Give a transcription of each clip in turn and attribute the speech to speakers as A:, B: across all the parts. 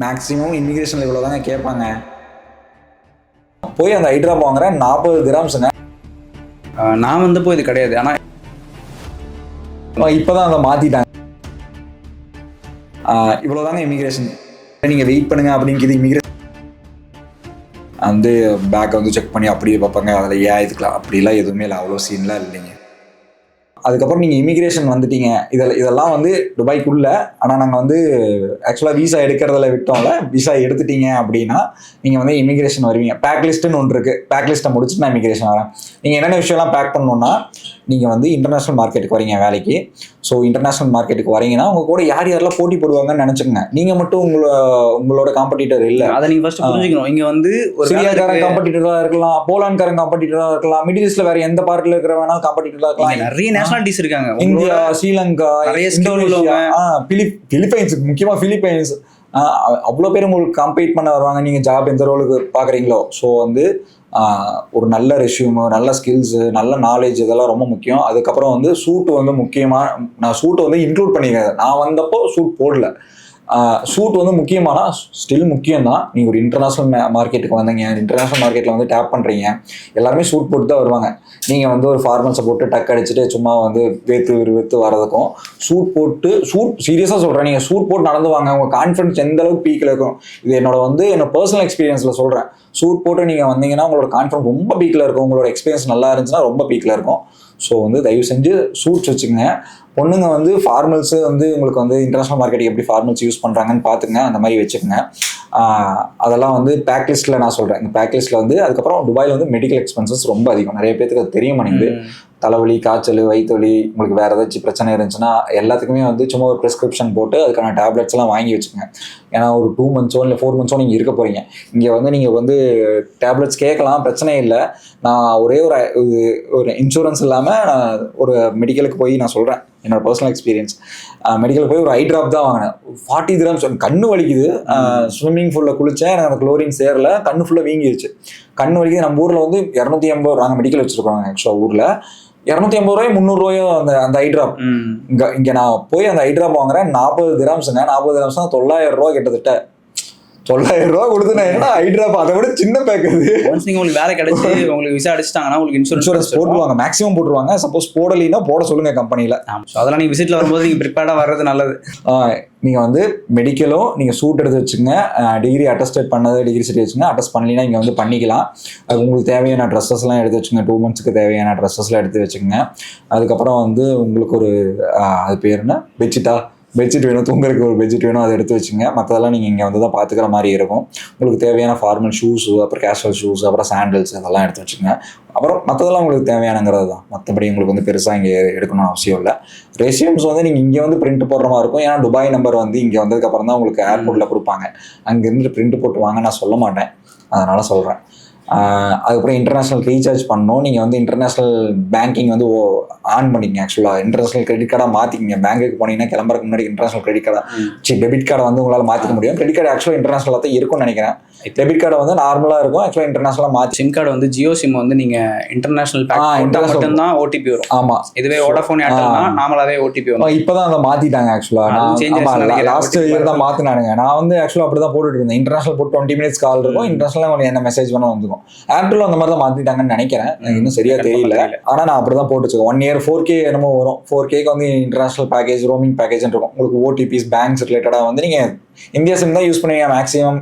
A: Maximum இமிகிரேஷனில் இவ்வளோ தாங்க கேட்பாங்க. போய் அந்த ஐட்ராப் வாங்குறேன் 40 கிராம்ஸுங்க.
B: நான் வந்தப்போ இது கிடையாது. ஆனால்
A: இப்போ தான் அதை மாற்றிட்டாங்க. இவ்வளோ தாங்க இமிகிரேஷன், நீங்கள் வெயிட் பண்ணுங்க அப்படிங்கிறது. இமிகிரேஷன் வந்து பேக்கை வந்து செக் பண்ணி அப்படியே பார்ப்பாங்க. அதில் ஏன் இதுக்கலாம் அப்படிலாம் எதுவுமே இல்லை, அவ்வளோ சீன்லாம் இல்லைங்க. அதுக்கப்புறம் நீங்கள் இமிகிரேஷன் வந்துட்டீங்க. இதெல்லாம் வந்து துபாய்க்குள்ளே. ஆனால் நாங்கள் வந்து ஆக்சுவலாக வீசா எடுக்கிறதுல விட்டோம்ல. வீசா எடுத்துட்டீங்க அப்படின்னா நீங்கள் வந்து இமிகிரேஷன் வருவீங்க. பேக் லிஸ்ட்டுன்னு ஒன்று இருக்குது. பேக் லிஸ்ட்டை முடிச்சுட்டு நான் இமிகிரேஷன் வரேன். நீங்கள் என்னென்ன விஷயம்லாம் பேக் பண்ணணுன்னா, நீங்கள் வந்து இன்டர்நேஷ்னல் மார்க்கெட்டுக்கு வரீங்க வேலைக்கு. ஸோ இன்டர்நேஷ்னல் மார்க்கெட்டுக்கு வரீங்கன்னா உங்கள் கூட யார் யாரெல்லாம் போட்டி போடுவாங்கன்னு நினச்சிக்கோங்க. நீங்கள் மட்டும் உங்களோட காம்படிட்டர் இல்லை.
B: அதை நீங்கள் ஃபஸ்ட்டு புரிஞ்சுக்கணும். இங்கே வந்து ஒரு
A: சிரியாக்காரன் காம்படிட்டராக இருக்கலாம், போலாண்ட்காரன் காம்படிட்டராக இருக்கலாம், மிடில் ஈஸ்ட்ல வேறு எந்த பார்ட்டில் இருக்கிற வேணாலும் காம்படிட்டராக இருக்கலாம்.
B: நிறைய நேஷனாலிட்டிஸ் இருக்காங்க.
A: இந்தியா, ஸ்ரீலங்கா, இந்தோனேஷியா, பிலிப்பைன்ஸ், முக்கியமாக பிலிப்பைன்ஸ், அவ்வளோ பேர் உங்களுக்கு காம்பீட் பண்ண வருவாங்க. நீங்கள் ஜாப் எந்த ரோலுக்கு பார்க்குறீங்களோ. ஸோ வந்து ஒரு நல்ல ரெஷ்யூமு, நல்ல ஸ்கில்ஸு, நல்ல நாலேஜ், இதெல்லாம் ரொம்ப முக்கியம். அதுக்கப்புறம் வந்து சூட்டு வந்து முக்கியமாக. நான் சூட்டை வந்து இன்க்ளூட் பண்ணிக்கிறேன். நான் வந்தப்போ சூட் போடல. சூட் வந்து முக்கியமானா ஸ்டில் முக்கியம் தான். நீங்கள் ஒரு இன்டர்நேஷ்னல் மார்க்கெட்டுக்கு வந்தீங்க, இன்டர்நேஷ்னல் மார்க்கெட்டில் வந்து டேப் பண்ணுறீங்க, எல்லாருமே சூட் போட்டு தான் வருவாங்க. நீங்கள் வந்து ஒரு ஃபார்மல்ஸை போட்டு டக் அடிச்சுட்டு சும்மா வந்து வேத்து வரதுக்கும் சூட் சீரியஸாக சொல்கிறேன். நீங்கள் சூட் போட்டு நடந்து வாங்க. உங்கள் கான்ஃபிடன்ஸ் எந்த அளவுக்கு பீக்கில் இருக்கும். இது என்னோட பர்சனல் எக்ஸ்பீரியன்ஸில் சொல்கிறேன். சூட் போட்டு நீங்கள் வந்தீங்கன்னா உங்களோட கான்ஃபிடன்ஸ் ரொம்ப பீக்கில் இருக்கும். உங்களோட எக்ஸ்பீரியன்ஸ் நல்லா இருந்துச்சுன்னா ரொம்ப பீக்கில் இருக்கும். ஸோ வந்து தயவு செஞ்சு சூட்ஸ் வச்சுங்க. பொண்ணுங்க வந்து ஃபார்மல்ஸு வந்து உங்களுக்கு வந்து இன்டர்நேஷ்னல் மார்க்கெட்டுக்கு எப்படி ஃபார்மல்ஸ் யூஸ் பண்ணுறாங்கன்னு பார்த்துங்க. அந்த மாதிரி வச்சுக்கோங்க. அதெல்லாம் வந்து பேக் லிஸ்ட்டில் நான் சொல்கிறேன். இந்த பேக் லிஸ்ட்டில் வந்து அதுக்கப்புறம் துபாயில் வந்து மெடிக்கல் எக்ஸ்பென்சஸ் ரொம்ப அதிகம். நிறைய பேருக்கு அது தெரிய மாட்டேங்குது. தலைவலி, காய்ச்சல், வயிற்று வலி, உங்களுக்கு வேறு ஏதாச்சும் பிரச்சனை இருந்துச்சுன்னா எல்லாத்துக்குமே வந்து சும்மா ஒரு ப்ரிஸ்கிரிப்ஷன் போட்டு அதுக்கான டேப்லெட்ஸ் எல்லாம் வாங்கி வச்சுக்கோங்க. ஏன்னா ஒரு 2 மந்த்ஸோ இல்லை 4 மந்த்ஸோ நீங்கள் இருக்க போகிறீங்க. இங்கே வந்து நீங்கள் வந்து டேப்லெட்ஸ் கேட்கலாம், பிரச்சனை இல்லை. நான் ஒரே ஒரு இன்சூரன்ஸ் இல்லாமல் நான் ஒரு மெடிக்கலுக்கு போய் நான் சொல்கிறேன் என்னோட பர்சனல் எக்ஸ்பீரியன்ஸ். மெடிக்கலுக்கு போய் ஒரு ஐ ட்ராப் தான் வாங்கினேன். 40 கிராம்ஸ். கண்ணு வலிக்குது. ஸ்விம்மிங் பூலில் குளித்தேன், எனக்கு அந்த குளோரின் சேரல, கண்ணு ஃபுல்லாக வீங்கிடுச்சு. கண்ணு வலிக்குது. நம்ம ஊரில் வந்து 280 நாங்கள் மெடிக்கல் வச்சுருக்கோங்க. ஆக்சுவலாக ஊரில் 250 ரூபாயோ 300 ரூபாயோ அந்த ஐ ட்ராப். இங்கே நான் போய் அந்த ஐ ட்ராப் வாங்குறேன் 40 கிராம்ஸுங்க. 40 கிராம்ஸ் தான் 900 ரூபா கிட்டத்தட்ட. 900 ரூபா கொடுத்து நான் என்ன ஐ ட்ராப், அதை விட சின்ன பேக் அது.
B: ஒன்ஸ் நீங்கள் உங்களுக்கு வேலை கிடைச்சி உங்களுக்கு விசா அடிச்சிட்டாங்கன்னா உங்களுக்கு இன்சூரன்ஸ்
A: போட்டுருவாங்க. மேக்ஸிமம் போட்டுருவாங்க. சப்போஸ் போடலைன்னா போட சொல்லுங்கள் கம்பெனியில்.
B: ஸோ அதெல்லாம் நீங்கள் விசிட்டில் வரும்போது நீங்கள் ப்ரிப்பேர்டாக வர்றது நல்லது.
A: நீங்கள் வந்து மெடிக்கலும் நீங்கள் சூட் எடுத்து வச்சுங்க. டிகிரி அட்டஸ்டேட் பண்ணது டிகிரி சர்டிஃபிகேட் வச்சுங்க. அட்டஸ்ட் பண்ணலைன்னா இங்கே வந்து பண்ணிக்கலாம். அது உங்களுக்கு தேவையான ட்ரெஸ்ஸஸ்லாம் எடுத்து வச்சுங்க. 2 மந்த்ஸ்க்கு தேவையான ட்ரெஸ்ஸஸ்லாம் எடுத்து வச்சுக்கோங்க. அதுக்கப்புறம் வந்து உங்களுக்கு ஒரு அது பேர் என்ன, பெட்ஷீட் வேணும், தூங்குறதுக்கு ஒரு பெட்ஷீட் வேணும், அதை எடுத்து வச்சுங்க. மற்றதெல்லாம் நீங்கள் இங்கே வந்து தான் பார்த்துக்கிற மாதிரி இருக்கும். உங்களுக்கு தேவையான ஃபார்மல் ஷூஸு, அப்புறம் கேஷுவல் ஷூஸ், அப்புறம் சாண்டல்ஸ், அதெல்லாம் எடுத்து வச்சுங்க. அப்புறம் மற்றதெல்லாம் உங்களுக்கு தேவையானங்கிறது தான். மற்றபடி உங்களுக்கு வந்து பெருசாக இங்கே எடுக்கணும்னு அவசியம் இல்லை. ரெஸ்யூம்ஸ் வந்து நீங்கள் இங்கே வந்து பிரிண்ட் போடுற மாதிரி இருக்கும். ஏன்னா துபாய் நம்பர் வந்து இங்கே வந்ததுக்கப்புறம் தான் உங்களுக்கு ஏர்போர்ட்டில் கொடுப்பாங்க. அங்கேருந்து பிரிண்ட் போட்டு வாங்க நான் சொல்ல மாட்டேன், அதனால் சொல்கிறேன். அதுக்கப்புறம் இன்டர்நேஷ்னல் ரீசார்ஜ் பண்ணணும். நீங்கள் வந்து இன்டர்நேஷ்னல் பேங்கிங் வந்து ஆன் பண்ணிக்கங்க. ஆக்சுவலாக இன்டர்நேஷ்னல் கிரெடிட் கார்டாக மாற்றிக்கிங்க. பேங்க்குக்கு போனீங்கன்னா கிளம்புறதுக்கு முன்னாடி இன்டர்நேஷ்னல் கிரெடிட் கார்டாக டெபிட் கார்டை வந்து உங்களால் மாற்றிக்க முடியும். கிரெடிட் கார்டு ஆக்சுவலாக இன்டர்நேஷ்னலாக தான் இருக்கும்னு நினைக்கிறேன். டெபிட் கார்டை வந்து நார்மலாக இருக்கும். ஆக்சுவலாக இன்டர்நேஷ்னலாக மாற்றி
B: சிம் கார்டு வந்து ஜியோ சிம் வந்து நீங்கள் இன்டர்நேஷ்னல் மட்டும் தான் ஓடிபி வரும்.
A: ஆமாம்.
B: இதுவே வோடாஃபோன் ஏர்டெல்னா நார்மலாகவே ஓடிபி வரும்.
A: இப்போ தான் அதை மாற்றிட்டாங்க. ஆக்சுவலாக லாஸ்ட் இயர் தான் மாற்றினானுங்க. நான் வந்து ஆக்சுவலாக அப்படி தான் போட்டுட்டு இருந்தேன். இன்டர்நேஷ்னல் போட்டு 20 மினிட்ஸ் கால் இருக்கும். இன்டர்நேஷ்னலாக உங்களுக்கு என்ன மெசேஜ் வேணும் வந்துடும். ஏர்டெல் அந்த மாதிரி தான் மாற்றிட்டாங்கன்னு நினைக்கிறேன். எனக்கு இன்னும் சரியாக தெரியல. ஆனால் நான் அப்படி தான் போட்டு வச்சுக்கேன். 1 இயர் 4K என்னமோ வரும். 4Kக்கு வந்து இன்டர்நேஷ்னல் பேக்கேஜ், ரோமிங் பேக்கேஜ்னு இருக்கும். உங்களுக்கு ஓடிபிஸ், பேங்க்ஸ் ரிலேட்டடாக வந்து நீங்கள் இந்தியா சிம் தான் யூஸ் பண்ணுவீங்க மேக்ஸிமம்.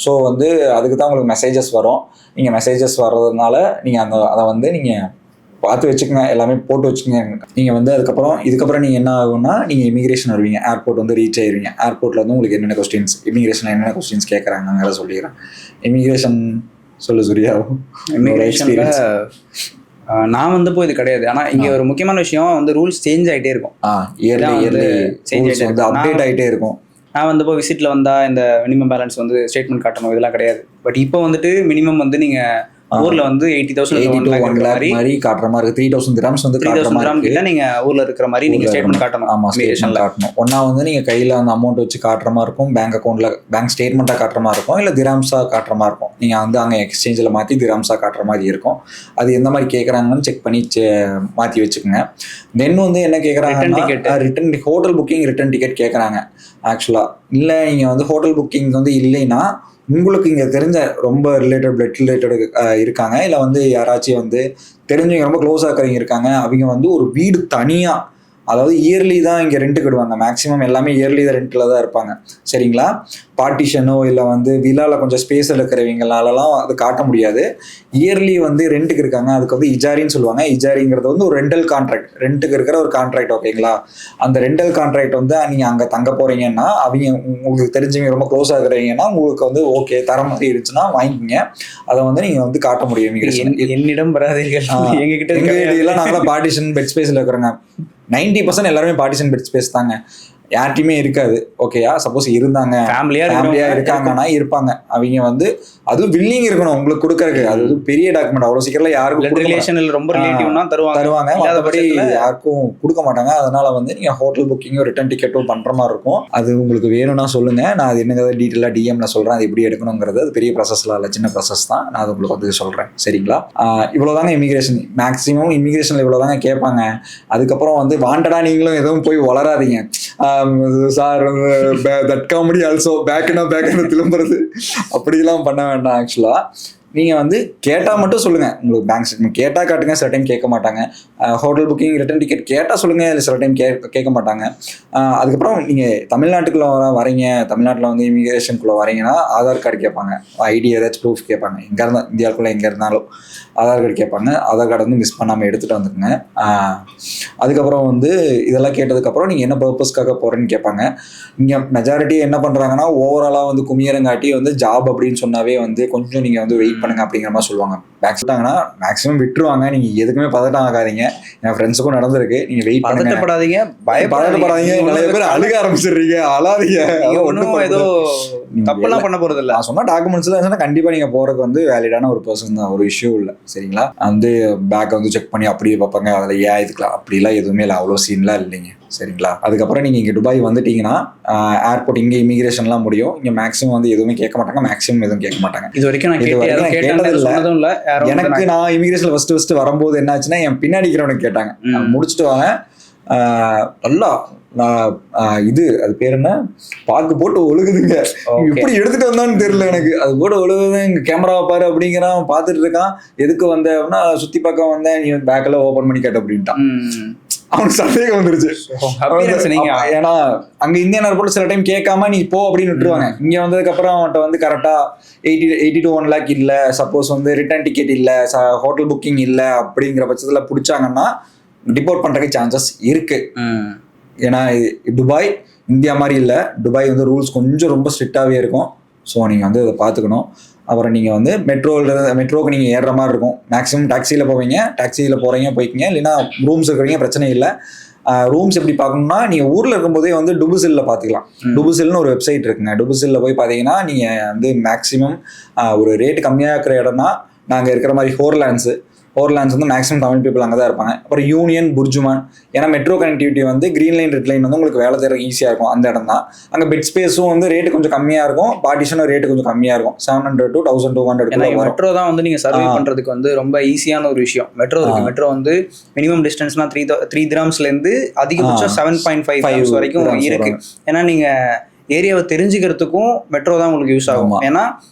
A: ஸோ வந்து அதுக்கு தான் உங்களுக்கு மெசேஜஸ் வரும். நீங்கள் மெசேஜஸ் வர்றதுனால நீங்கள் அதை வந்து நீங்கள் பார்த்து வச்சுக்கோங்க. எல்லாமே போட்டு வச்சுக்கோங்க. நீங்கள் வந்து இதுக்கப்புறம் நீங்கள் என்ன ஆகும்னா, நீங்கள் இமிகிரேஷன் வருவீங்க. ஏர்போர்ட் வந்து ரீச் ஆயிருவீங்க. ஏர்போர்ட்டில் வந்து உங்களுக்கு என்னென்ன கொஸ்டின்ஸ், இமிகிரேஷனில் என்னென்ன கொஸ்டின்ஸ் கேட்குறாங்கிறத சொல்லிடுறேன். இமிகிரேஷன் சொல்லு சூர்யா.
B: இமிகிரேஷனில் நான் வந்து போய் இது கிடையாது. ஆனால் இங்கே ஒரு முக்கியமான விஷயம் வந்து ரூல்ஸ் சேஞ்ச் ஆகிட்டே இருக்கும்.
A: இயர்லி சேஞ்ச் ஆகிட்டே அப்டேட் ஆகிட்டே இருக்கும்.
B: நான் வந்து இப்போ விசிட்டில் வந்தால் இந்த மினிமம் பேலன்ஸ் வந்து ஸ்டேட்மெண்ட் காட்டணும், இதெல்லாம் கிடையாது. பட் இப்போ வந்துட்டு மினிமம் வந்து நீங்கள் ஊர்ல வந்து 80,000
A: 1 lakh மாதிரி காட்டுற மாதிரி இருக்கு. 3,000 dirhams வந்து காட்டுற
B: 3,000
A: மாதிரி
B: dirham
A: இருக்கு.
B: கிட்ட நீங்க ஊர்ல இருக்கிற மாதிரி நீங்க ஸ்டேட்மெண்ட் காட்டணும்.
A: ஆமா, ஸ்டேட்மெண்ட் காட்டணும். ஒன்னா வந்து நீங்க கையில அந்த அமௌண்ட் வச்சு காட்டுற மாதிரி இருக்கும், பேங்க் அக்கௌண்ட்ல பேங்க் ஸ்டேட்மெண்ட்டா காட்டுற மாதிரி இருக்கும், இல்ல திராம்ஸா காட்டுற மாதிரி இருக்கும். நீங்க வந்து அங்க எக்ஸ்சேஞ்சில் மாத்தி திராம்ஸா காட்டுற மாதிரி இருக்கும். அது எந்த மாதிரி கேட்கறாங்கன்னு செக் பண்ணி மாத்தி வச்சுக்கோங்க. தென் வந்து என்ன கேட்கறாங்கன்னா return hotel booking return ticket கேட்கறாங்க. ஆக்சுவலா இல்ல நீங்க வந்து ஹோட்டல் புக்கிங் வந்து இல்லைன்னா உங்களுக்கு இங்கே தெரிஞ்ச ரொம்ப பிளட் ரிலேட்டட் இருக்காங்க, இல்லை வந்து யாராச்சும் வந்து தெரிஞ்சவங்க ரொம்ப க்ளோஸாக இருக்கிறவங்க இருக்காங்க, அவங்க வந்து ஒரு வீடு தனியாக, அதாவது இயர்லி தான் இங்கே ரெண்ட்டுக்கு விடுவாங்க. மேக்ஸிமம் எல்லாமே இயர்லி தான் ரெண்டில் தான் இருப்பாங்க. சரிங்களா? பார்ட்டிஷனோ இல்லை வந்து விழாவில் கொஞ்சம் ஸ்பேஸ் இருக்கிறவங்களாலலாம் அது காட்ட முடியாது. இயர்லி வந்து ரெண்ட்டுக்கு இருக்காங்க, அதுக்கு வந்து இஜாரின்னு சொல்லுவாங்க. இஜாரிங்கிறது வந்து ஒரு ரெண்டல் கான்ட்ராக்ட், ரெண்ட்டுக்கு இருக்கிற ஒரு கான்ட்ராக்ட். ஓகேங்களா? அந்த ரெண்டல் கான்ட்ராக்ட் வந்து நீங்கள் அங்கே தங்க போகிறீங்கன்னா, அவங்க உங்களுக்கு தெரிஞ்சவங்க ரொம்ப க்ளோஸாக இருக்கிறீங்கன்னா உங்களுக்கு வந்து ஓகே தர மாதிரி இருந்துச்சுன்னா வாங்கிக்கிங்க. அதை வந்து நீங்கள் வந்து காட்ட முடியும்.
B: என்னிடம் வராதீர்கள்,
A: எங்ககிட்ட நாங்களாம் பார்ட்டிஷன் பெட் ஸ்பேஸில் இருக்கிறோங்க. 90% எல்லாருமே பார்ட்டிஷன் பெட் ஸ்பேஸ் தாங்க, யார்ட்டையுமே இருக்காது. ஓகேயா? சப்போஸ் இருந்தாங்க ஃபேமிலியா இருக்காங்கன்னா இருப்பாங்க. அவங்க வந்து அதுவும் வில்லிங் இருக்கணும் உங்களுக்கு கொடுக்கறதுக்கு. அது பெரிய டாக்குமெண்ட், அவ்வளவு சீக்கிரம் யாருக்கும்
B: ரிலேஷன்ல ரொம்ப ரிலேட்டிவ்னா தருவாங்க,
A: மற்றபடி யாருக்கும் கொடுக்க மாட்டாங்க. அதனால வந்து நீங்க ஹோட்டல் புக்கிங்கும் ரிட்டர்ன் டிக்கெட்டும் பண்ற மாதிரி இருக்கும். அது உங்களுக்கு வேணும்னா சொல்லுங்க, நான் அது என்னங்கிறத டீட்டெயிலா டிஎம்ல சொல்றேன். அது எப்படி எடுக்கணுங்கிறது அது பெரிய ப்ராசஸ்லாம் இல்லை, சின்ன ப்ராசஸ் தான். நான் அது உங்களுக்கு வந்து சொல்றேன். சரிங்களா? இவ்வளவுதாங்க இமிகிரேஷன். மேக்ஸிமம் இமிகிரேஷன்ல இவ்வளவுதாங்க கேட்பாங்க. அதுக்கப்புறம் வந்து வாண்டடா நீங்களும் எதுவும் போய் வளராதீங்க. சார் தட் காமெடி ஆல்சோ பேக்குனா திரும்புறது அப்படிலாம் பண்ண வேண்டாம். ஆக்சுவலா நீங்கள் வந்து கேட்டால் மட்டும் சொல்லுங்கள். உங்களுக்கு பேங்க் ஸ்டேட்மெண்ட் கேட்டால் காட்டுங்க, சில டைம் கேட்க மாட்டாங்க. ஹோட்டல் புக்கிங் ரிட்டன் டிக்கெட் கேட்டால் சொல்லுங்கள், இல்லை சில டைம் கேட்க மாட்டாங்க. அதுக்கப்புறம் நீங்கள் தமிழ்நாட்டுக்குள்ளே வரீங்க, தமிழ்நாட்டில் வந்து இமிகிரேஷனுக்குள்ளே வரீங்கன்னா ஆதார் கார்டு கேட்பாங்க, ஐடி ஏதாச்சும் ப்ரூஃப் கேட்பாங்க. எங்கே இருந்தால் இந்தியாவுக்குள்ளே எங்கே இருந்தாலும் ஆதார் கார்டு கேட்பாங்க. ஆதார் கார்டு வந்து மிஸ் பண்ணாமல் எடுத்துகிட்டு வந்துக்குங்க. அதுக்கப்புறம் வந்து இதெல்லாம் கேட்டதுக்கப்புறம் நீங்கள் என்ன பர்பஸ்க்காக போகிறேன்னு கேட்பாங்க. இங்கே மெஜாரிட்டி என்ன பண்ணுறாங்கன்னா ஓவராலாக வந்து குமியரங்காட்டி வந்து ஜாப் அப்படின்னு சொன்னாவே வந்து கொஞ்சம் நீங்கள் வந்து வெயிட் பண்ணுங்க அப்படிங்கிற மாதிரி சொல்லுவாங்க. மேக்ஸிமம் விட்டுருவாங்க. நீங்க எதுக்குமே பதட்டம் ஆகாதீங்க. என் ஃப்ரெண்ட்ஸுக்கும் நடந்திருக்கு. நீங்க வெயிட் பண்ணுங்க, பதட்டப்படாதீங்க, பயப்படாதீங்க. நிறைய பேர் அழுக ஆரம்பிச்சிடுறீங்க, அழாதீங்க. ஒன்றும் ஏதோ தப்பெல்லாம் பண்ண போறது இல்லை. நான் சொன்ன டாக்குமெண்ட்ஸ் தான் கண்டிப்பா நீங்க போறதுக்கு வந்து வேலிடான ஒரு பர்சன் தான், ஒரு இஷ்யூ இல்லை. சரிங்களா? வந்து பேக் வந்து செக் பண்ணி அப்படியே பார்ப்பாங்க, அதில் ஏன் இதுக்கலாம் அப்படிலாம் எதுவுமே இல்லை, அவ்வளோ சீன்லாம் இல்லைங்க. சரிங்களா? அதுக்கப்புறம் நீங்கள் இங்கே துபாய் வந்துட்டீங்கன்னா ஏர்போர்ட் இங்கே இமிகிரேஷன்லாம் முடியும். இங்கே மேக்ஸிமம் வந்து எதுவுமே கேட்க மாட்டாங்க, மேக்ஸிமம் எதுவும் கேட்க மாட்டாங்க. இது வரைக்கும் நான் கேட்டதில்லை. எனக்கு நான் இமிகிரேஷன்ல ஃபர்ஸ்ட் வரும்போது என்னாச்சுன்னா என் பின்னாடி இருக்கிறவனுக்கு கேட்டாங்க, முடிச்சுட்டு வாங்க நல்லா இது அது பேர் என்ன பாக்கு போட்டு ஒழுகுதுங்க, எப்படி எடுத்துட்டு வந்தான்னு தெரியல எனக்கு. அது போட்டு ஒழுகுது, இங்க கேமராவை பாரு அப்படிங்கிறான், பார்த்துட்டு இருக்கான். எதுக்கு வந்த அப்படின்னா சுத்தி பார்க்க வந்தேன், நீ பேக்ல ஓபன் பண்ணி கேட்ட அப்படின்ட்டான். அவனுக்கு சந்தேகம் வந்துருச்சு. ஏன்னா அங்க இந்தியன் ஏர்போர்ட் சில டைம் கேட்காம நீ போ அப்படின்னு விட்டுருவாங்க. இங்க வந்ததுக்கு அப்புறம் அவன்கிட்ட வந்து கரெக்டா 80 to 1 lakh இல்ல, சப்போஸ் வந்து ரிட்டர்ன் டிக்கெட் இல்ல, ஹோட்டல் புக்கிங் இல்ல அப்படிங்கிற பட்சத்துல பிடிச்சாங்கன்னா டிபோர்ட் பண்றதுக்கு சான்சஸ் இருக்கு. ஏன்னா துபாய் இந்தியா மாதிரி இல்லை, துபாய் வந்து ரூல்ஸ் கொஞ்சம் ரொம்ப ஸ்ட்ரிக்டாகவே இருக்கும். ஸோ நீங்கள் வந்து அதை பார்த்துக்கணும். அப்புறம் நீங்கள் வந்து மெட்ரோவுக்கு நீங்கள் ஏறுற மாதிரி இருக்கும். மேக்ஸிமம் டாக்ஸியில் போவீங்க, டாக்ஸியில் போகிறீங்க போய்க்கிங்க, இல்லைன்னா ரூம்ஸ் இருக்கிறீங்க பிரச்சனை இல்லை. ரூம்ஸ் எப்படி பார்க்கணும்னா நீங்கள் ஊரில் இருக்கும்போதே வந்து டுபுசில்ல பார்த்துக்கலாம். டுபுசில்னு ஒரு வெப்சைட் இருக்குங்க. டுபுசில்ல போய் பார்த்தீங்கன்னா நீங்கள் வந்து மேக்ஸிமம் ஒரு ரேட்டு கம்மியாக இருக்கிற இடம்னா நாங்கள் இருக்கிற மாதிரி ஹோர்லாண்ட்ஸ் வந்து மேக்ஸிமம் தமிழ் பீப்புள் அங்கே தான் இருப்பாங்க. அப்புறம் யூனியன், புர்ஜுமான், ஏன்னா மெட்ரோ கனெக்டிவிட்டி வந்து கிரீன் லைன் ரெட் லைன் வந்து உங்களுக்கு வேலை தேட ஈஸியாக இருக்கும். அந்த இடம் தான். அங்கே பெட் ஸ்பேஸும் வந்து ரேட்டு கொஞ்சம் கம்மியாக இருக்கும், பார்ட்டிஷனும் ரேட்டு கொஞ்சம் கம்மியாக இருக்கும். 700 to 1200.
B: மெட்ரோ தான் வந்து நீங்கள் சர்வே பண்ணுறதுக்கு வந்து ரொம்ப ஈஸியான ஒரு விஷயம். மெட்ரோ இருக்கு. மெட்ரோ வந்து மினிமம் டிஸ்டன்ஸ்னா 3 dirhamsலேருந்து அதிகபட்சம் 7.5 dirhams வரைக்கும் இருக்கு. ஏன்னா நீங்கள் ஏரியாவை தெரிஞ்சுக்கிறதுக்கும் மெட்ரோ தான் உங்களுக்கு யூஸ் ஆகும். ஏன்னா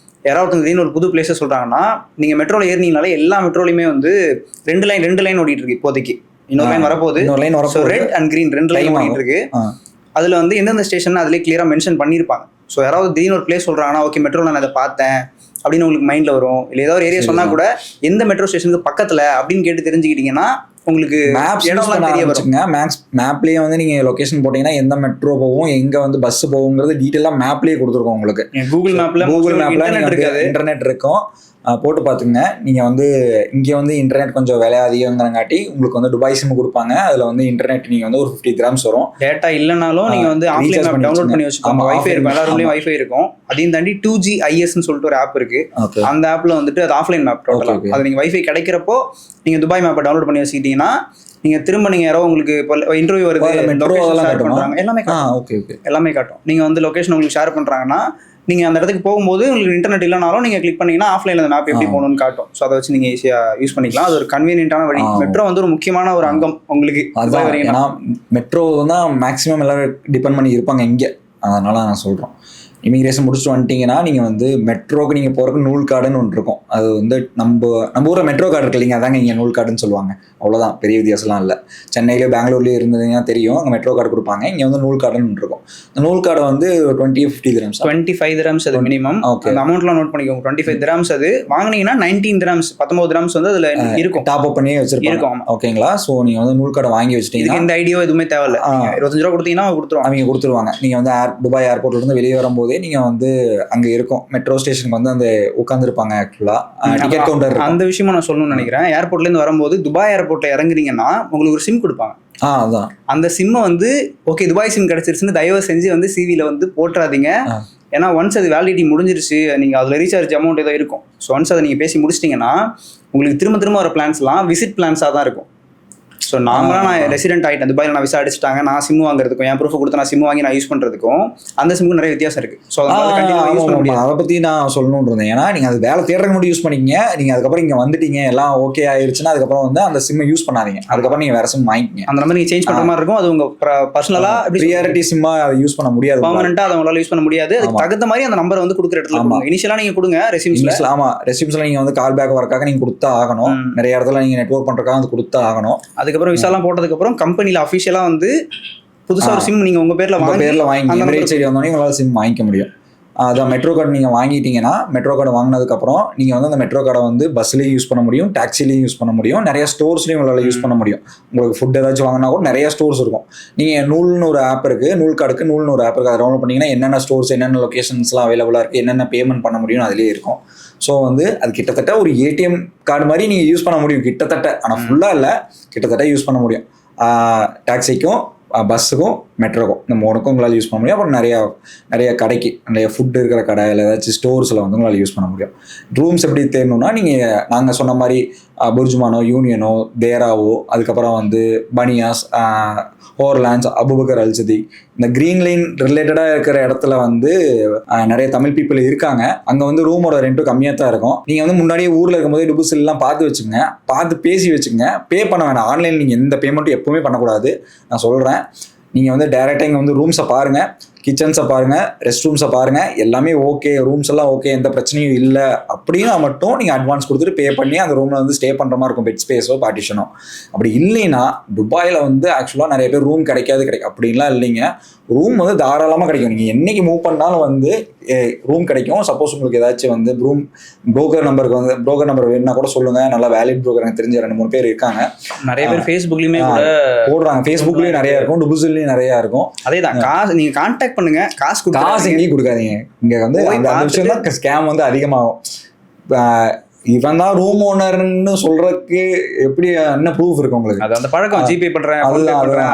B: யாராவது திடீர்னு ஒரு புது பிளேஸை சொல்றாங்கன்னா நீங்க மெட்ரோல ஏறினீங்கனாலே எல்லா மெட்ரோலையுமே வந்து ரெண்டு லைன் ஓடிட்டு இருக்கு இப்போதைக்கு. இன்னொரு லைன் வரப்போகுது. ரெட் அண்ட் கிரீன் 2 லைன் ஓடிட்டு இருக்கு. அதுல வந்து எந்தெந்த ஸ்டேஷன் அதுலேயே கிளியரா மென்ஷன் பண்ணியிருப்பாங்க. ஸோ யாராவது திடீர்னு ஒரு பிளேஸ் சொல்றாங்கன்னா ஓகே மெட்ரோல நான் அதை பார்த்தேன் அப்படின்னு உங்களுக்கு மைண்ட்ல வரும். இல்லை ஏதாவது ஒரு ஏரியா சொன்னா கூட எந்த மெட்ரோ ஸ்டேஷனுக்கு பக்கத்துல அப்படின்னு கேட்டு தெரிஞ்சுக்கிட்டீங்கன்னா உங்களுக்கு
A: மேப்லயே வந்து நீங்க லொகேஷன் போட்டீங்கன்னா எந்த மெட்ரோ போகும், எங்க வந்து பஸ் போகுங்கிறது டீட்டெயிலா மேப்லயே கொடுத்துருக்கோம் உங்களுக்கு.
B: கூகுள் மேப்ல
A: இன்டர்நெட் இருக்கும். போட்டு பார்த்துங்க. நீங்கள் வந்து இங்கே வந்து இன்டர்நெட் கொஞ்சம் விலை அதிகங்கிறங்காட்டி உங்களுக்கு வந்து துபாய் சிம் கொடுப்பாங்க. அதில் வந்து இன்டர்நெட் நீங்கள் வந்து ஒரு 50 கிராம்ஸ் வரும்.
B: டேட்டா இல்லைனாலும் நீங்கள் வந்து ஆஃப்லைன் ஆப் டவுன்லோட் பண்ணி வச்சுக்கோங்க. வைஃபை இருக்கும், எல்லா ரூம்லையும் வைஃபை இருக்கும். அதையும் தாண்டி 2GISன்னு சொல்லிட்டு ஒரு ஆப் இருக்கு. அந்த ஆப்ல வந்துட்டு அது ஆஃப்லைன் மேப் டோட்டலா. அது நீங்கள் வைஃபை கிடைக்கிறப்போ நீங்கள் துபாய் மேப்பை டவுன்லோட் பண்ணி வச்சுக்கிட்டீங்கன்னா நீங்கள் திரும்ப நீங்கள் யாரோ உங்களுக்கு இப்போ இன்டர்வியூ வருது, ஷேர் பண்ணுறாங்க, எல்லாமே காட்டும். நீங்கள் வந்து லொகேஷன் உங்களுக்கு ஷேர் பண்ணுறாங்கன்னா நீங்கள் அந்த இடத்துக்கு போகும்போது உங்களுக்கு இன்டர்நெட் இல்லைனாலும் நீங்கள் கிளிக் பண்ணீங்கன்னா ஆஃப்லைனில் அந்த மேப் எப்படி போகணும்னு காட்டும். ஸோ அதை வச்சு நீங்கள் ஈஸியாக யூஸ் பண்ணிக்கலாம். அது ஒரு கன்வீனியன்ட்டான வழி. மெட்ரோ வந்து ஒரு முக்கியமான ஒரு அங்கம் உங்களுக்கு.
A: ஏன்னா மெட்ரோ தான் மேக்ஸிமம் எல்லாரும் டிபெண்ட் பண்ணி இருப்பாங்க இங்கே. அதனால நான் சொல்கிறோம், இமிகிரேஷன் முடிச்சுட்டு வந்துட்டீங்கன்னா நீங்கள் வந்து மெட்ரோக்கு நீங்கள் போகிறதுக்கு நூல் கார்டுன்னு ஒன்று இருக்கும். அது வந்து நம்ம ஊரில் மெட்ரோ கார்டு இருக்கு இல்லைங்க, அதாங்க இங்கே நூல் கார்டுன்னு சொல்லுவாங்க. அவ்வளோதான், பெரிய வித்தியாசம்லாம் இல்லை. சென்னையிலே பெங்களூர்லேயே இருந்ததுன்னா தெரியும், அங்கே மெட்ரோ கார்டு கொடுப்பாங்க. இங்கே வந்து நூல் கார்டுன்னு ஒன்று இருக்கும். இந்த நூல் கார்டு வந்து 20-50 dirhams,
B: 25 dirhams அது மினிமம். அந்த அமௌண்ட்லாம் நோட் பண்ணிக்கோங்க. 25 dirhams அது வாங்கினீங்கன்னா 19 dirhams 19 dirhams வந்து அதில் இருக்கும்.
A: டாப் அப் பண்ணி வச்சிருக்கோம். ஓகேங்களா? ஸோ நீங்கள் வந்து நூல் கார்டை வாங்கி வச்சுட்டீங்கன்னா
B: இந்த ஐடியோ எதுவுமே தேவையில்லை. 25 ரூபா கொடுத்தீங்கன்னா அவங்க
A: கொடுத்துருவாங்க. நீங்கள் வந்து துபாய் ஏர்போர்ட்லேருந்து வெளியே வரும்போதே நீங்கள் வந்து அங்கே இருக்கும் மெட்ரோ ஸ்டேஷனுக்கு வந்து அந்த உட்காந்துருப்பாங்க. ஆக்சுவலாக டிக்கெட் கவுண்டர்.
B: அந்த விஷயமா நான் சொல்லணும்னு நினைக்கிறேன். ஏர்போர்ட்லேருந்து வரும்போது துபாய் ஏர்போர்ட்டில் இறங்குறீங்கன்னா உங்களுக்கு ஒரு சிம் கொடுப்பாங்க.
A: அதான்
B: அந்த சிம்மை வந்து ஓகே துபாய் சிம் கிடைச்சிருச்சுன்னு தயவு செஞ்சு வந்து சிவியில் வந்து போட்டுறாதீங்க. ஏன்னா ஒன்ஸ் அது வேலிடிட்டி முடிஞ்சிருச்சு, நீங்கள் அதில் ரீசார்ஜ் அமௌண்ட் ஏதோ இருக்கும். ஸோ ஒன்ஸ் அதை நீங்கள் பேசி முடிச்சிட்டிங்கன்னா உங்களுக்கு திரும்ப வர பிளான்ஸ்லாம் விசிட் பிளான்ஸாக தான் இருக்கும். ஸோ நார்மலாக நான் ரெசிடென்ட் ஆகிட்டேன், துபாயில் நான் விசா அடிச்சிட்டாங்க, நான் சிம் வாங்குறதுக்கும் என் ப்ரூஃப் கொடுத்து நான் சிம் வாங்கி நான் யூஸ் பண்ணுறதுக்கும் அந்த சிம்முக்கு நிறைய வித்தியாசம் இருக்குது. ஸோ
A: அதை பற்றி நான் சொல்லணும்னு இருந்தேன். ஏன்னா நீங்கள் அது வேலை தேடுறதுக்கு மட்டும் யூஸ் பண்ணிக்கிங்க. நீங்கள் அதுக்கப்புறம் இங்கே வந்துட்டீங்க எல்லாம் ஓகே ஆயிடுச்சுன்னா அதுக்கப்புறம் வந்து அந்த சிம்மை யூஸ் பண்ணாதீங்க. அதுக்கப்புறம் நீங்கள் வேற சிம் வாங்கிக்கிங்க.
B: அந்த மாதிரி நீங்கள் சேஞ்ச் பண்ணுற மாதிரி இருக்கும். அது உங்கள் பர்சனலாக
A: ப்ரியாரிட்டி சிம்மாக அதை யூஸ் பண்ண முடியாது,
B: பர்மனெண்ட்டாக அதை உங்களால் யூஸ் பண்ண முடியாது. அதுக்கு தகுந்த மாதிரி அந்த நம்பரை வந்து கொடுக்குற இடத்துல இனிஷியலாக நீங்கள் கொடுங்க. ரெசியூம்ஸில்
A: ரெசியூம்ஸில் நீங்கள் வந்து கால் பேக் வரக்காக நீங்கள் கொடுத்தா ஆகணும். நிறைய இடத்துல நீங்கள் நெட்வொர்க் பண்ணுறதுக்காக அது கொடுத்தா ஆகணும்.
B: அதுக்கப்புறம் விசாலாம் போட்டதுக்கு அப்புறம் கம்பெனில அஃபிஷியலா வந்து புதுசா ஒரு சிம் நீங்க உங்க பேர்ல வாங்கி
A: எமிரேட்ஸ் ஐடி வந்தோடனே உங்களால் சிம் வாங்கிக்க முடியும். அதான் மெட்ரோ கார்டு நீங்கள் வாங்கிட்டீங்கன்னா மெட்ரோ கார்டு வாங்கினதுக்கப்புறம் நீங்கள் வந்து அந்த மெட்ரோ கார்டை வந்து பஸ்லேயும் யூஸ் பண்ண முடியும், டாக்ஸிலையும் யூஸ் பண்ண முடியும், நிறைய ஸ்டோர்ஸ்லையும் உங்களால் யூஸ் பண்ண முடியும். உங்களுக்கு ஃபுட் ஏதாச்சும் வாங்கினா கூட நிறைய ஸ்டோர்ஸ் இருக்கும். நீங்கள் நூல்னு ஒரு ஆப் இருக்குது, நூல் கார்டுக்கு நூல்னு ஒரு ஆப் இருக்குது. அதை டவுன்லோட் பண்ணிங்கன்னா என்னென்ன ஸ்டோர்ஸ் என்னென்ன லொக்கேஷன்ஸ்லாம் அவைலபிளாக இருக்குது, என்னென்ன பேமெண்ட் பண்ண முடியும் அதிலே இருக்கும். ஸோ வந்து அது கிட்டத்தட்ட ஒரு ஏடிஎம் கார்டு மாதிரி நீங்கள் யூஸ் பண்ண முடியும் கிட்டத்தட்ட. ஆனால் ஃபுல்லாக இல்லை, கிட்டத்தட்ட யூஸ் பண்ண முடியும். டாக்ஸிக்கும் பஸ்ஸுக்கும் மெட்ரோக்கும் இந்த மூணுக்கும் உங்களால் யூஸ் பண்ண முடியும். அப்புறம் நிறைய கடைக்கு நிறைய ஃபுட் இருக்கிற கடை இல்லை ஏதாச்சும் ஸ்டோர்ஸில் வந்து உங்களால் யூஸ் பண்ண முடியும். ரூம்ஸ் எப்படி தேடணும்னா நீங்கள் நாங்கள் சொன்ன மாதிரி புர்ஜுமானோ, யூனியனோ, தேராவோ, அதுக்கப்புறம் வந்து பனியாஸ், ஹோர்லாண்ட்ஸ், அபுபக்கர் அல்சதி, இந்த க்ரீன் லைன் ரிலேட்டடாக இருக்கிற இடத்துல வந்து நிறைய தமிழ் பீப்புள் இருக்காங்க. அங்கே வந்து ரூமோட ரெண்ட்டும் கம்மியாக தான் இருக்கும். நீங்கள் வந்து முன்னாடியே ஊரில் இருக்கும்போதே டுபுஸ்லாம் பார்த்து வச்சுங்க, பார்த்து பேசி வச்சுங்க. பே பண்ண வேணாம். ஆன்லைன் நீங்கள் எந்த பேமெண்ட்டும் எப்பவுமே பண்ணக்கூடாது. நான் சொல்கிறேன், நீங்கள் வந்து டேரெக்டாக இங்கே வந்து ரூம்ஸை பாருங்கள், கிச்சன்ஸை பாருங்கள், ரெஸ்ட் ரூம்ஸை பாருங்கள், எல்லாமே ஓகே, ரூம்ஸ் எல்லாம் ஓகே, எந்த பிரச்சனையும் இல்லை அப்படின்னா மட்டும் நீங்கள் அட்வான்ஸ் கொடுத்துட்டு பே பண்ணி அந்த ரூமில் வந்து ஸ்டே பண்ணுற மாதிரி இருக்கும், பெட் ஸ்பேஸோ பார்ட்டிஷனோ. அப்படி இல்லைன்னா துபாயில் வந்து ஆக்சுவலாக நிறைய பேர் ரூம் கிடைக்காது அப்படின்லாம் இல்லைங்க. ரூம் வந்து தாராளமாக கிடைக்கும். நீங்கள் என்றைக்கு மூவ் பண்ணாலும் வந்து ரூம் கிடைக்கும். சப்போஸ் உங்களுக்கு ஏதாச்சும் வந்து ப்ரோக்கர் நம்பர் வேணுன்னா கூட சொல்லுங்கள். நல்லா வேலிட் ப்ரோக்கர் எனக்கு தெரிஞ்ச 2-3 பேர் இருக்காங்க.
B: நிறைய பேர் ஃபேஸ்புக்லேயுமே
A: போடுறாங்க. ஃபேஸ்புக்லேயும் நிறையா இருக்கும், டுபுஸ்லையும் நிறையா இருக்கும்.
B: அதே தான் காசு நீங்கள் கான்டாக்ட் பண்ணுங்க, காசு
A: எங்கேயும் கொடுக்காதீங்க. இங்கே வந்து அந்த விஷயம் தான் ஸ்கேம் வந்து அதிகமாகும். இவன் தான் ரூம் ஓனர்னு சொல்றதுக்கு எப்படி என்ன ப்ரூஃப் இருக்கு உங்களுக்கு?
B: அது அந்த பழக்கம், ஜிபே பண்றேன்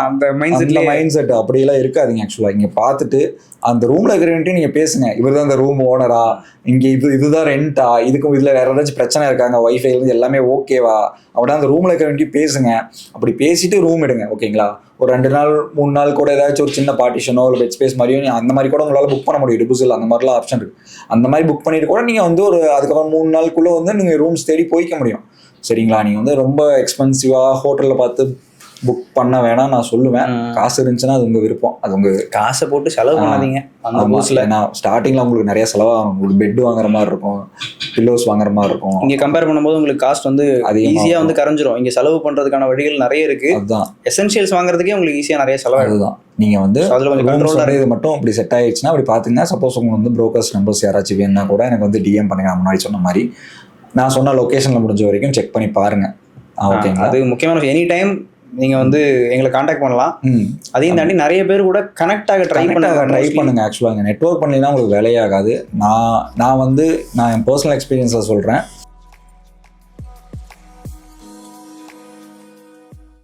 B: அந்த
A: மைண்ட் செட் அப்படியெல்லாம் இருக்காதீங்க. ஆக்சுவலா இங்க பார்த்துட்டு அந்த ரூம்ல இருக்கிறவன்ட்டு நீங்க பேசுங்க, இவர் தான் இந்த ரூம் ஓனரா, இங்க இதுதான் ரெண்டா, இதுக்கும் இதுல வேற ஏதாச்சும் பிரச்சனை இருக்காங்க, வைஃபை இருந்து எல்லாமே ஓகேவா அப்படின்னா அந்த ரூம்ல இருக்கிறவன்ட்டு பேசுங்க. அப்படி பேசிட்டு ரூம் எடுங்க. ஓகேங்களா? ஒரு 2 நாள் 3 நாள் கூட ஏதாச்சும் ஒரு சின்ன பார்ட்டிஷனோ இல்லை பெட் ஸ்பேஸ் மாதிரியோ அந்த மாதிரி கூட உங்களால் புக் பண்ண முடியும். டிபுசில் அந்த மாதிரிலாம் ஆப்ஷன் இருக்குது. அந்த மாதிரி புக் பண்ணிட்டு கூட நீங்கள் வந்து ஒரு அதுக்கப்புறம் 3 நாளுக்குள்ளே வந்து நீங்கள் ரூம்ஸ் தேடி போய்க்க முடியும். சரிங்களா? நீங்கள் வந்து ரொம்ப எக்ஸ்பென்சிவாக ஹோட்டலில் பார்த்து புக் பண்ண வேணாம் நான் சொல்லுவேன். காசு இருந்துச்சுன்னா அது உங்கள் விருப்பம். அது உங்கள்
B: காசை போட்டு செலவு பண்ணாதீங்க.
A: அந்த பூஸில் நான் ஸ்டார்டிங்கில் உங்களுக்கு நிறைய செலவாகும். உங்களுக்கு பெட் வாங்குற மாதிரி இருக்கும், பில்லோஸ் வாங்குற மாதிரி இருக்கும்.
B: இங்கே கம்பேர் பண்ணும்போது உங்களுக்கு காஸ்ட் வந்து ஈஸியாக வந்து கரைஞ்சிரும். இங்கே செலவு பண்ணுறதுக்கான வழிகள் நிறைய இருக்குது.
A: அதுதான்
B: எசென்ஷியல்ஸ் வாங்குறதுக்கே உங்களுக்கு ஈஸியாக நிறைய செலவு.
A: அதுதான் நீங்கள் வந்து அதில் கொஞ்சம் கண்ட்ரோல் இது மட்டும் அப்படி செட் ஆகிடுச்சுன்னா அப்படி பார்த்தீங்கன்னா சப்போஸ் உங்களுக்கு வந்து ப்ரோக்கர்ஸ் நம்பர்ஸ் யாராச்சும் வேணுன்னா கூட எனக்கு வந்து டிஎம் பண்ணுங்க. நான் முன்னாடி சொன்ன மாதிரி நான் சொன்ன லொக்கேஷனில் முடிஞ்ச வரைக்கும் செக் பண்ணி பாருங்கள். ஓகேங்களா?
B: அது முக்கியமான எனி டைம் நீங்கள் வந்து எங்களை காண்டாக்ட் பண்ணலாம். அதையும் தாண்டி நிறைய பேர் கூட கனெக்ட் ஆக ட்ரை
A: பண்ணுங்க. ஆக்சுவலாக இங்கே நெட்வொர்க் பண்ணலைன்னா உங்களுக்கு வேலையாகாது. நான் என் பர்சனல் எக்ஸ்பீரியன்ஸை சொல்கிறேன்.